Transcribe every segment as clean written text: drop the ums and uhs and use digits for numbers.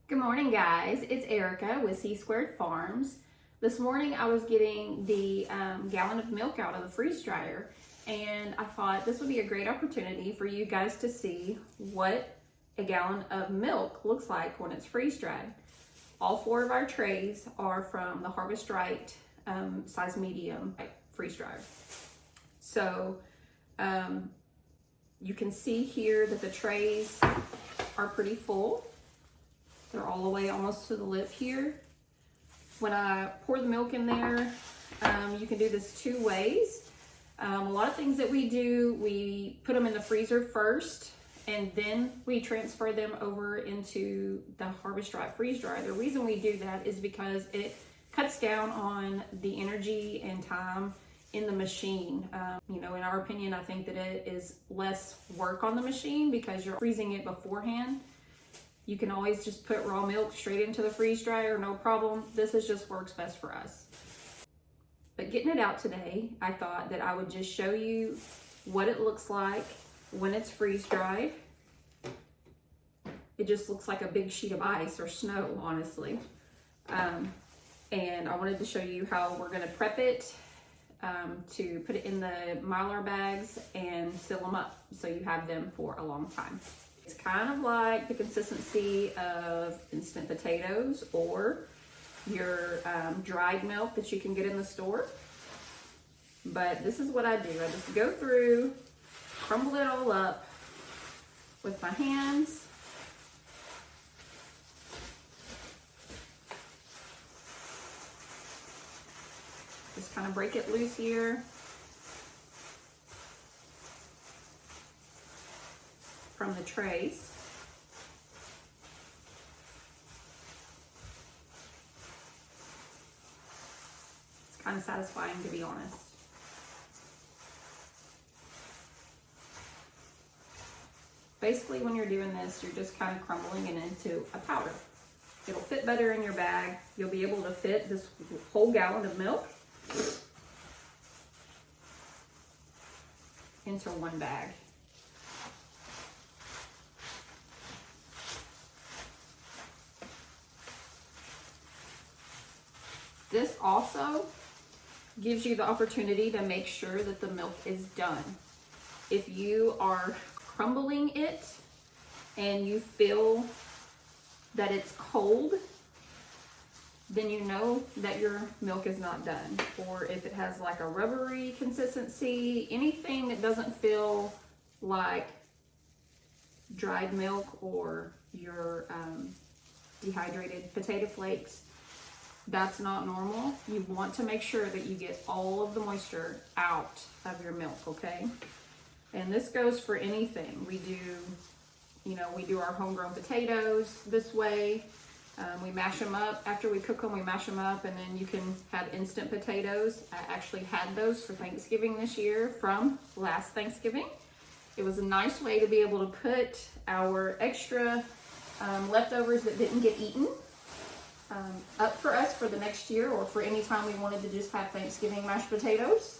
Good morning, guys. It's Erica with C Squared Farms. This morning I was getting the gallon of milk out of the freeze dryer, and I thought this would be a great opportunity for you guys to see what a gallon of milk looks like when it's freeze dried. All four of our trays are from the Harvest Right size medium freeze dryer. So you can see here that the trays are pretty full. They're all the way almost to the lip here. When I pour the milk in there, you can do this two ways. A lot of things that we do, we put them in the freezer first, and then we transfer them over into the Harvest Right freeze dryer. The reason we do that is because it cuts down on the energy and time in the machine. In our opinion, I think that it is less work on the machine because you're freezing it beforehand. You can always just put raw milk straight into the freeze dryer, no problem. This just works best for us. But getting it out today, I thought that I would just show you what it looks like when it's freeze dried. It just looks like a big sheet of ice or snow, honestly. And I wanted to show you how we're gonna prep it to put it in the Mylar bags and seal them up so you have them for a long time. It's kind of like the consistency of instant potatoes or your dried milk that you can get in the store. But this is what I do. I just go through, crumble it all up with my hands. Just kind of break it loose here. From the trays. It's kind of satisfying, to be honest. Basically, when you're doing this, you're just kind of crumbling it into a powder. It'll fit better in your bag. You'll be able to fit this whole gallon of milk into one bag. This also gives you the opportunity to make sure that the milk is done. If you are crumbling it and you feel that it's cold, then you know that your milk is not done. Or if it has like a rubbery consistency, anything that doesn't feel like dried milk or your dehydrated potato flakes, that's not normal. You want to make sure that you get all of the moisture out of your milk, okay? And this goes for anything. We do our homegrown potatoes this way. We mash them up. After we cook them, we mash them up, and then you can have instant potatoes. I actually had those for Thanksgiving this year from last Thanksgiving. It was a nice way to be able to put our extra leftovers that didn't get eaten up for us for the next year, or for any time we wanted to just have Thanksgiving mashed potatoes.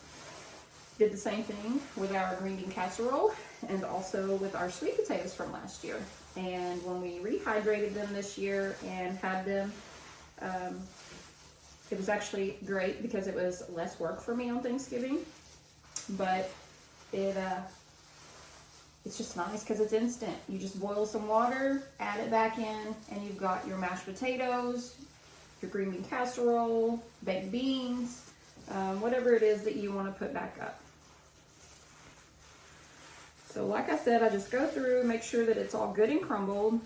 Did the same thing with our green bean casserole and also with our sweet potatoes from last year. And when we rehydrated them this year and had them, it was actually great because it was less work for me on Thanksgiving. But it's just nice because it's instant. You just boil some water, add it back in, and you've got your mashed potatoes, your green bean casserole, baked beans, whatever it is that you want to put back up. So like I said, I just go through, make sure that it's all good and crumbled.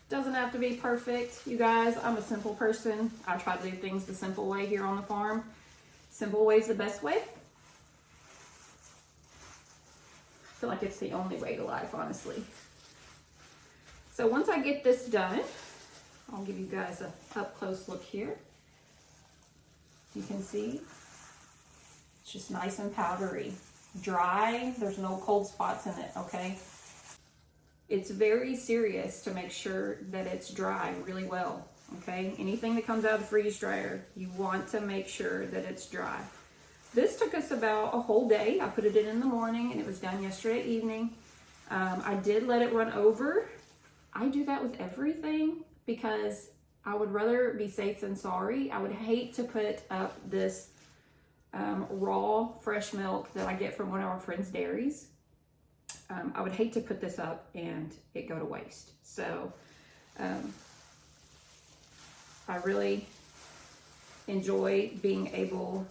Doesn't have to be perfect, you guys. I'm a simple person. I try to do things the simple way here on the farm. Simple way is the best way. I feel like it's the only way to life, honestly. So once I get this done, I'll give you guys a up close look here. You can see it's just nice and powdery. Dry, there's no cold spots in it, okay? It's very serious to make sure that it's dry really well, okay? Anything that comes out of the freeze dryer, you want to make sure that it's dry. This took us about a whole day. I put it in the morning and it was done yesterday evening. I did let it run over. I do that with everything because I would rather be safe than sorry. I would hate to put up this raw fresh milk that I get from one of our friends' dairies. I would hate to put this up and it go to waste. So I really enjoy being able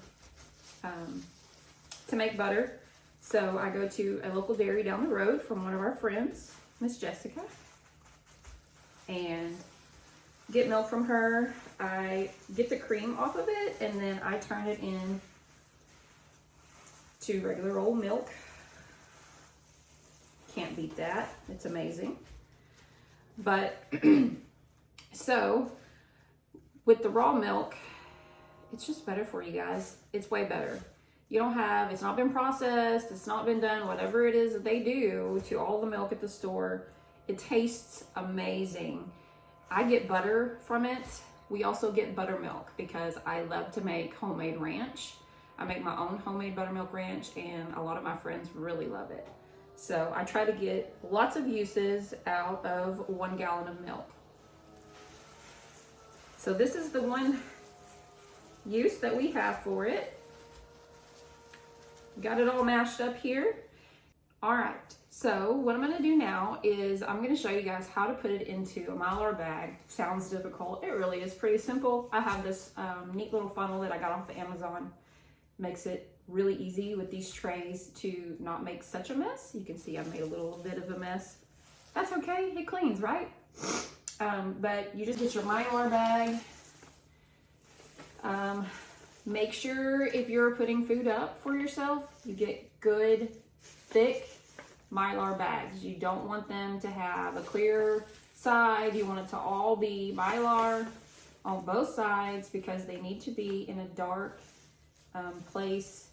to make butter. So I go to a local dairy down the road from one of our friends, Miss Jessica, and get milk from her. I get the cream off of it, and then I turn it in to regular old milk. Can't beat that. It's amazing. But so with the raw milk, it's just better for you guys. It's way better. You don't have, it's not been processed, it's not been done, whatever it is that they do to all the milk at the store. It tastes amazing. I get butter from it. We also get buttermilk because I love to make homemade ranch. I make my own homemade buttermilk ranch, and a lot of my friends really love it. So I try to get lots of uses out of 1 gallon of milk. So this is the one use that we have for it. Got it all mashed up here. All right, so what I'm gonna do now is I'm gonna show you guys how to put it into a Mylar bag. Sounds difficult, it really is pretty simple. I have this neat little funnel that I got off of Amazon. Makes it really easy with these trays to not make such a mess. You can see I've made a little bit of a mess. That's okay, it cleans, right? But you just get your Mylar bag. Make sure if you're putting food up for yourself, you get good, thick Mylar bags. You don't want them to have a clear side. You want it to all be Mylar on both sides because they need to be in a dark place,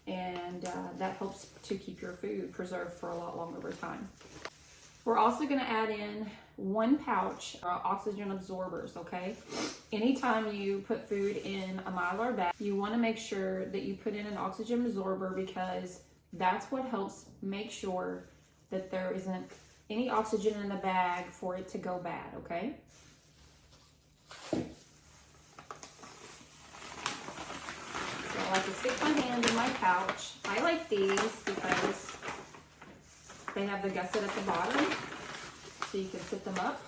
and that helps to keep your food preserved for a lot longer over time. We're also going to add in 1 pouch of oxygen absorbers, okay? Anytime you put food in a Mylar bag, you want to make sure that you put in an oxygen absorber because that's what helps make sure that there isn't any oxygen in the bag for it to go bad, okay? So I like to stick my hand in my pouch. I like these because they have the gusset at the bottom, so you can sit them up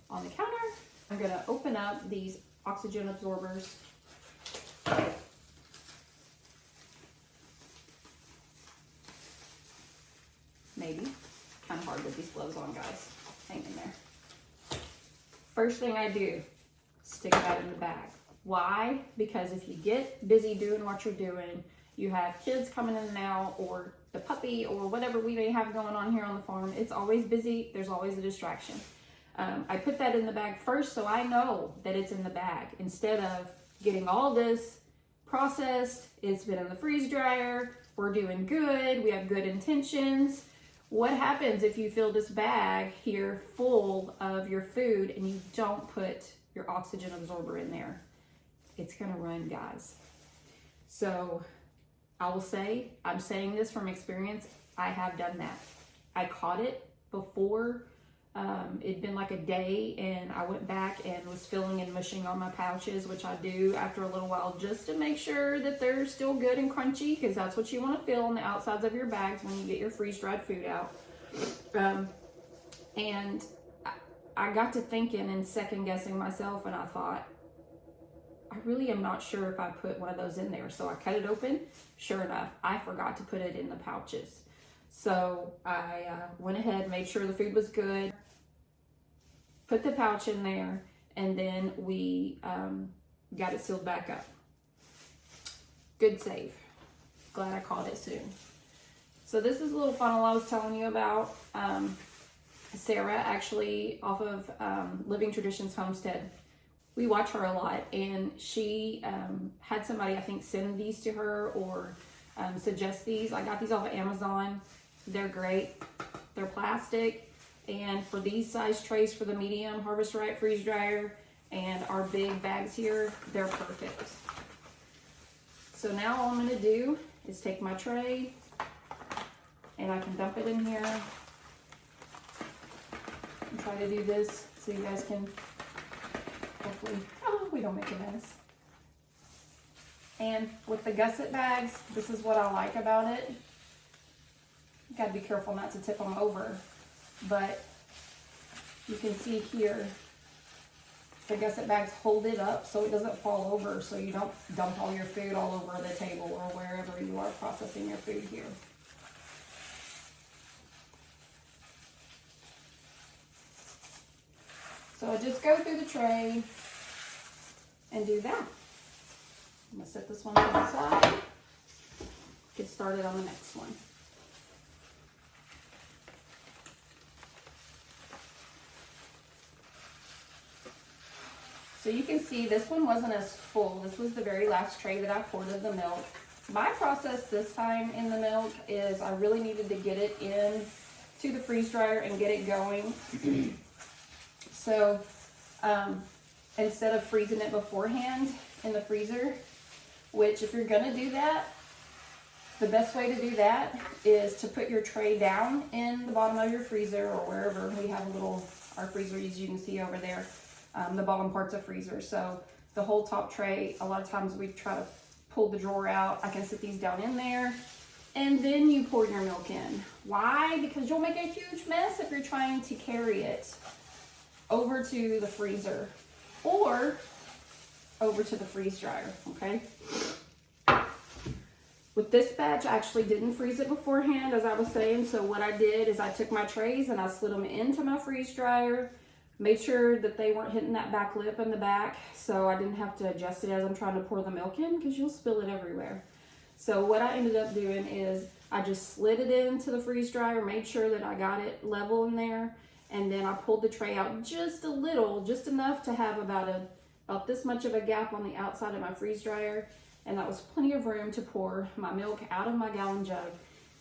on the counter. I'm gonna open up these oxygen absorbers. Maybe. Kind of hard with these gloves on, guys. Hang in there. First thing I do, stick that in the bag. Why? Because if you get busy doing what you're doing, you have kids coming in and out, or the puppy, or whatever we may have going on here on the farm. It's always busy. There's always a distraction. I put that in the bag first so I know that it's in the bag. Instead of getting all this processed, it's been in the freeze dryer, we're doing good, we have good intentions. What happens if you fill this bag here full of your food and you don't put your oxygen absorber in there? It's gonna run, guys. So I will say, I'm saying this from experience, I have done that. I caught it before it'd been like a day, and I went back and was filling and mushing on my pouches, which I do after a little while just to make sure that they're still good and crunchy, because that's what you want to fill on the outsides of your bags when you get your freeze-dried food out. And I got to thinking and second-guessing myself, and I thought, I really am not sure if I put one of those in there. So I cut it open. Sure enough, I forgot to put it in the pouches. So I went ahead, made sure the food was good, put the pouch in there, and then we got it sealed back up. Good save. Glad I caught it soon. So this is the little funnel I was telling you about. Sarah, actually, off of Living Traditions Homestead. We watch her a lot, and she had somebody, I think, send these to her or suggest these. I got these off of Amazon. They're great. They're plastic, and for these size trays for the medium Harvest Right freeze dryer and our big bags here, they're perfect. So now all I'm going to do is take my tray, and I can dump it in here and try to do this so you guys can Hopefully, oh, we don't make a mess. And with the gusset bags, this is what I like about it. You gotta be careful not to tip them over, but you can see here, the gusset bags hold it up so it doesn't fall over, so you don't dump all your food all over the table or wherever you are processing your food here. So I just go through the tray and do that. I'm gonna set this one to the side, get started on the next one. So you can see this one wasn't as full. This was the very last tray that I poured of the milk. My process this time in the milk is I really needed to get it in to the freeze dryer and get it going. So instead of freezing it beforehand in the freezer, which if you're gonna do that, the best way to do that is to put your tray down in the bottom of your freezer or wherever. We have a little, our freezer, as you can see over there, the bottom part's a freezer. So the whole top tray, a lot of times we try to pull the drawer out. I can sit these down in there and then you pour your milk in. Why? Because you'll make a huge mess if you're trying to carry it over to the freezer or over to the freeze dryer, okay? With this batch, I actually didn't freeze it beforehand, as I was saying. So what I did is I took my trays and I slid them into my freeze dryer, made sure that they weren't hitting that back lip in the back, so I didn't have to adjust it as I'm trying to pour the milk in, because you'll spill it everywhere. So what I ended up doing is I just slid it into the freeze dryer, made sure that I got it level in there, and then I pulled the tray out just a little, just enough to have about this much of a gap on the outside of my freeze dryer, and that was plenty of room to pour my milk out of my gallon jug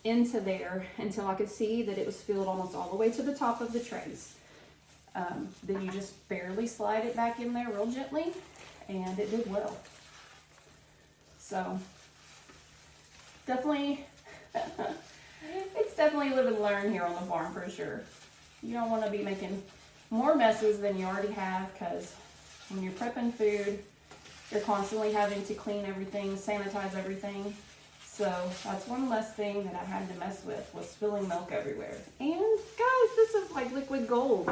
into there until I could see that it was filled almost all the way to the top of the trays. Then you just barely slide it back in there real gently, and it did well. So definitely, it's definitely live and learn here on the farm for sure. You don't want to be making more messes than you already have, because when you're prepping food, you're constantly having to clean everything, sanitize everything. So that's one less thing that I had to mess with, was spilling milk everywhere. And guys, this is like liquid gold.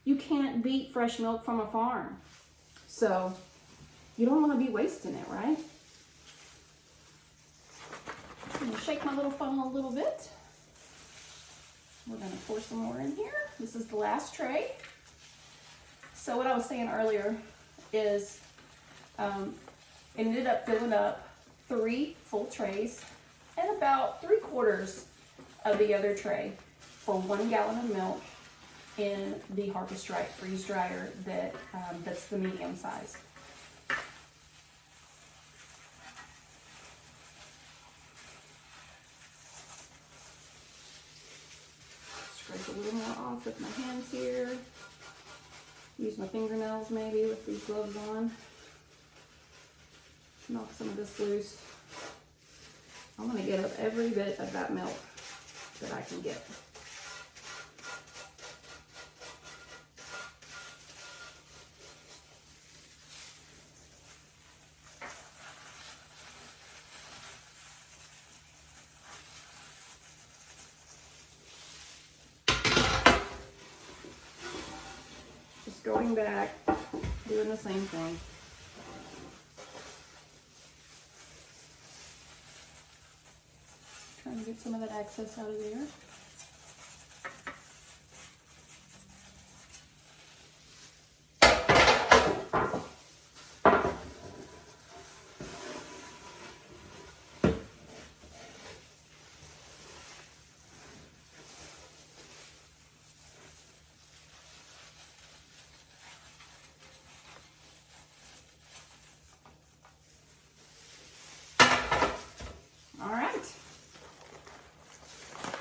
You can't beat fresh milk from a farm. So you don't want to be wasting it, right? I'm gonna shake my little funnel a little bit. We're gonna pour some more in here. This is the last tray. So what I was saying earlier is ended up filling up 3 full trays and about 3/4 of the other tray for 1 gallon of milk in the Harvest Right freeze dryer that's the medium size. Scrape a little more off with my hands here. Use my fingernails maybe with these gloves on. Knock some of this loose. I'm gonna get up every bit of that milk that I can get. Just going back, doing the same thing. Trying to get some of that excess out of there. All right.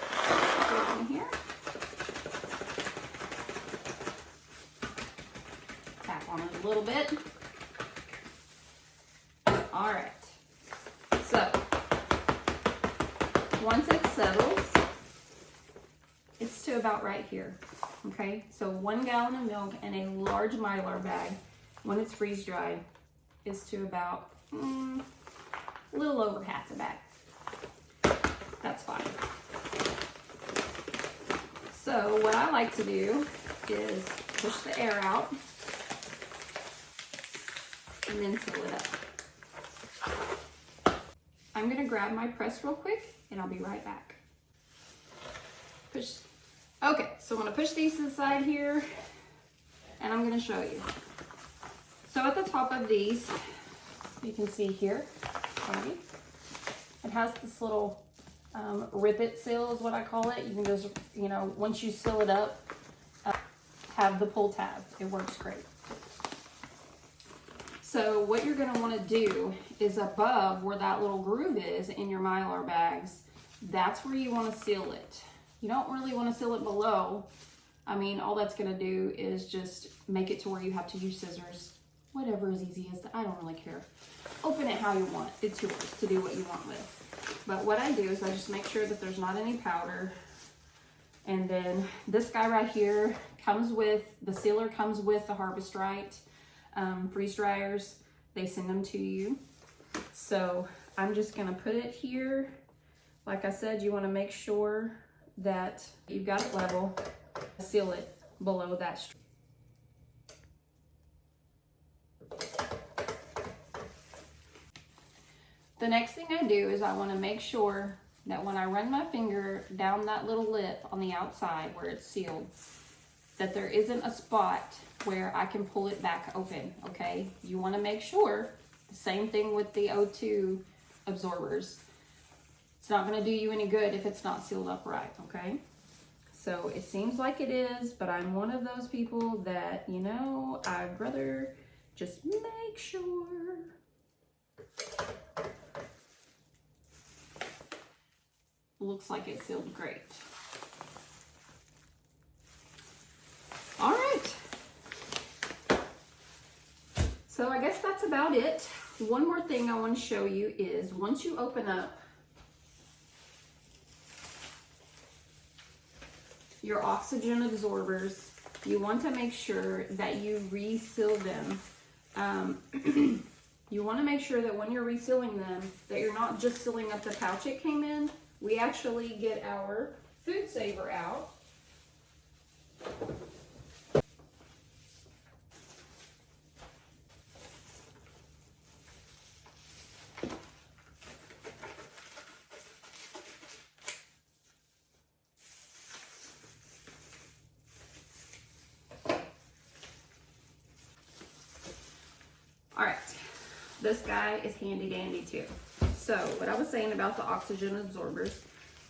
Put it in here. Tap on it a little bit. All right. So once it settles, it's to about right here. Okay. So 1 gallon of milk in a large Mylar bag when it's freeze dried is to about a little over half the bag. That's fine. So what I like to do is push the air out and then fill it up. I'm gonna grab my press real quick and I'll be right back. Push. Okay, so I'm gonna push these to the side here and I'm gonna show you. So at the top of these, you can see here, right? It has this little rivet seal is what I call it. You can just, you know, once you seal it up, have the pull tab. It works great. So what you're gonna wanna do is above where that little groove is in your Mylar bags, that's where you wanna seal it. You don't really wanna seal it below. I mean, all that's gonna do is just make it to where you have to use scissors. Whatever is easiest, I don't really care. Open it how you want. It's yours to do what you want with. But what I do is I just make sure that there's not any powder. And then this guy right here comes with, the sealer comes with the Harvest Right freeze dryers. They send them to you. So I'm just gonna put it here. Like I said, you wanna make sure that you've got it level. Seal it below that strip. The next thing I do is I want to make sure that when I run my finger down that little lip on the outside where it's sealed, that there isn't a spot where I can pull it back open, okay? You want to make sure, the same thing with the O2 absorbers. It's not going to do you any good if it's not sealed up right, okay? So it seems like it is, but I'm one of those people that, you know, I'd rather just make sure. Looks like it sealed great. All right. So I guess that's about it. One more thing I want to show you is once you open up your oxygen absorbers, you want to make sure that you reseal them. You want to make sure that when you're resealing them, that you're not just sealing up the pouch it came in. We actually get our food saver out. All right, this guy is handy dandy too. So what I was saying about the oxygen absorbers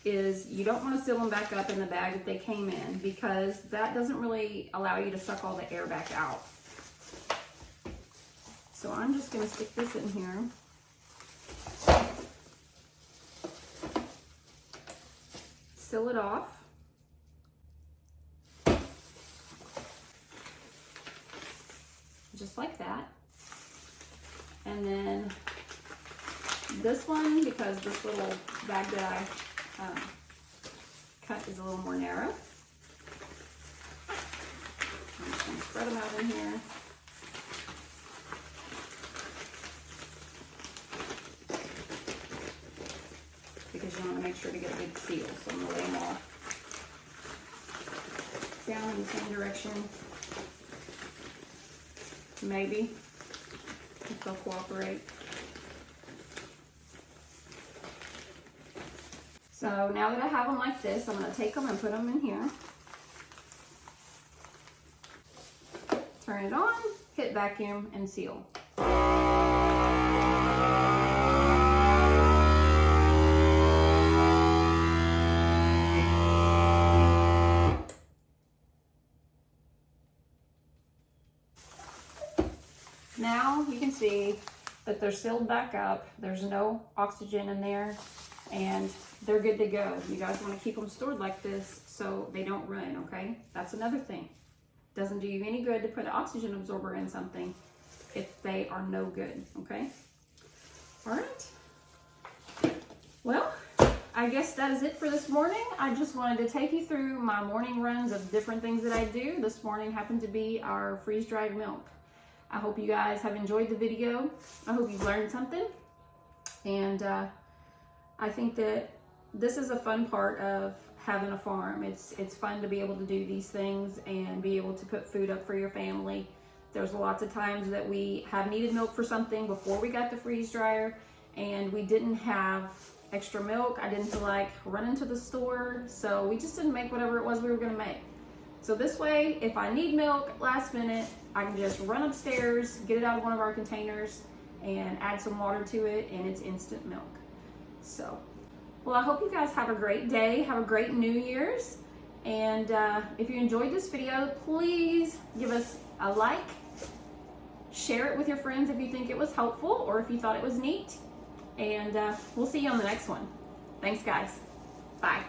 is you don't want to seal them back up in the bag that they came in because that doesn't really allow you to suck all the air back out. So I'm just going to stick this in here. Seal it off. Just like that. And then this one, because this little bag that I cut is a little more narrow. I'm just going to spread them out in here. Because you want to make sure to get a good seal. So I'm going to lay them all down in the same direction. Maybe, if they'll cooperate. So now that I have them like this, I'm going to take them and put them in here. Turn it on, hit vacuum, and seal. Now you can see that they're sealed back up. There's no oxygen in there and they're good to go. You guys want to keep them stored like this so they don't ruin, okay? That's another thing. Doesn't do you any good to put an oxygen absorber in something if they are no good, okay? All right. Well, I guess that is it for this morning. I just wanted to take you through my morning runs of different things that I do. This morning happened to be our freeze-dried milk. I hope you guys have enjoyed the video. I hope you've learned something. And I think that this is a fun part of having a farm. It's fun to be able to do these things and be able to put food up for your family. There's lots of times that we have needed milk for something before we got the freeze dryer and we didn't have extra milk. I didn't feel like running to the store, so we just didn't make whatever it was we were gonna make. So this way, if I need milk last minute, I can just run upstairs, get it out of one of our containers, and add some water to it, and it's instant milk. So, well, I hope you guys have a great day, have a great New Year's, and if you enjoyed this video, please give us a like, share it with your friends if you think it was helpful or if you thought it was neat, and we'll see you on the next one. Thanks, guys. Bye.